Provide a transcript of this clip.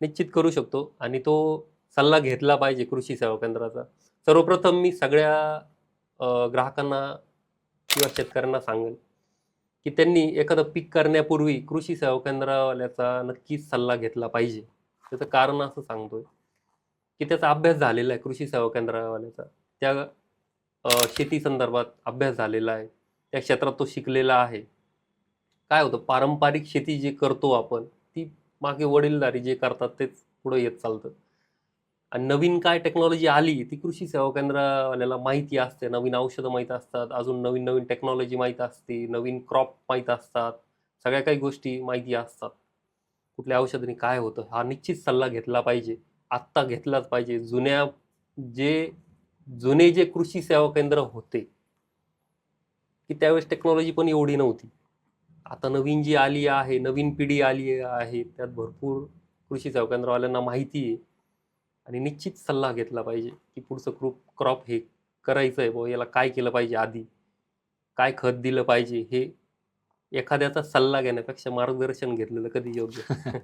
निश्चित करू शकतो आणि तो सल्ला घेतला पाहिजे कृषी सेवा केंद्राचा. सर्वप्रथम मी सगळ्या ग्राहकांना किंवा शेतकऱ्यांना सांगेल, की त्यांनी एखादं पीक करण्यापूर्वी कृषी सेवा केंद्रावाल्याचा नक्कीच सल्ला घेतला पाहिजे. त्याचं कारण असं सांगतोय, की त्याचा अभ्यास झालेला आहे कृषी सेवा केंद्रावाल्याचा. त्या शेती संदर्भात अभ्यास झालेला आहे. त्या क्षेत्रात तो शिकलेला आहे. काय होतं पारंपरिक शेती जी करतो आपण, ती मागे वडीलधारी जे करतात तेच पुढे येत चालतं. आणि नवीन काय टेक्नॉलॉजी आली ती कृषी सेवा केंद्रावाल्याला माहिती असते. नवीन औषधं माहीत असतात, अजून नवीन नवीन टेक्नॉलॉजी माहीत असते, नवीन क्रॉप माहीत असतात, सगळ्या काही गोष्टी माहिती असतात. कुठल्या औषधाने काय होतं हा निश्चित सल्ला घेतला पाहिजे. आत्ता घेतलाच पाहिजे. जे जुने जे कृषी सेवा केंद्र होते, की त्यावेळेस टेक्नॉलॉजी पण एवढी नव्हती. आता नवीन जी आली आहे, नवीन पिढी आली आहे, त्यात भरपूर कृषी सेवा केंद्रवाल्यांना माहिती आहे आणि निश्चित सल्ला घेतला पाहिजे, की पुढचं क्रॉप हे करायचं आहे बुवा, याला काय केलं पाहिजे आधी, काय खत दिलं पाहिजे, हे एखाद्याचा सल्ला घेण्यापेक्षा मार्गदर्शन घेतलेलं कधी योग्य.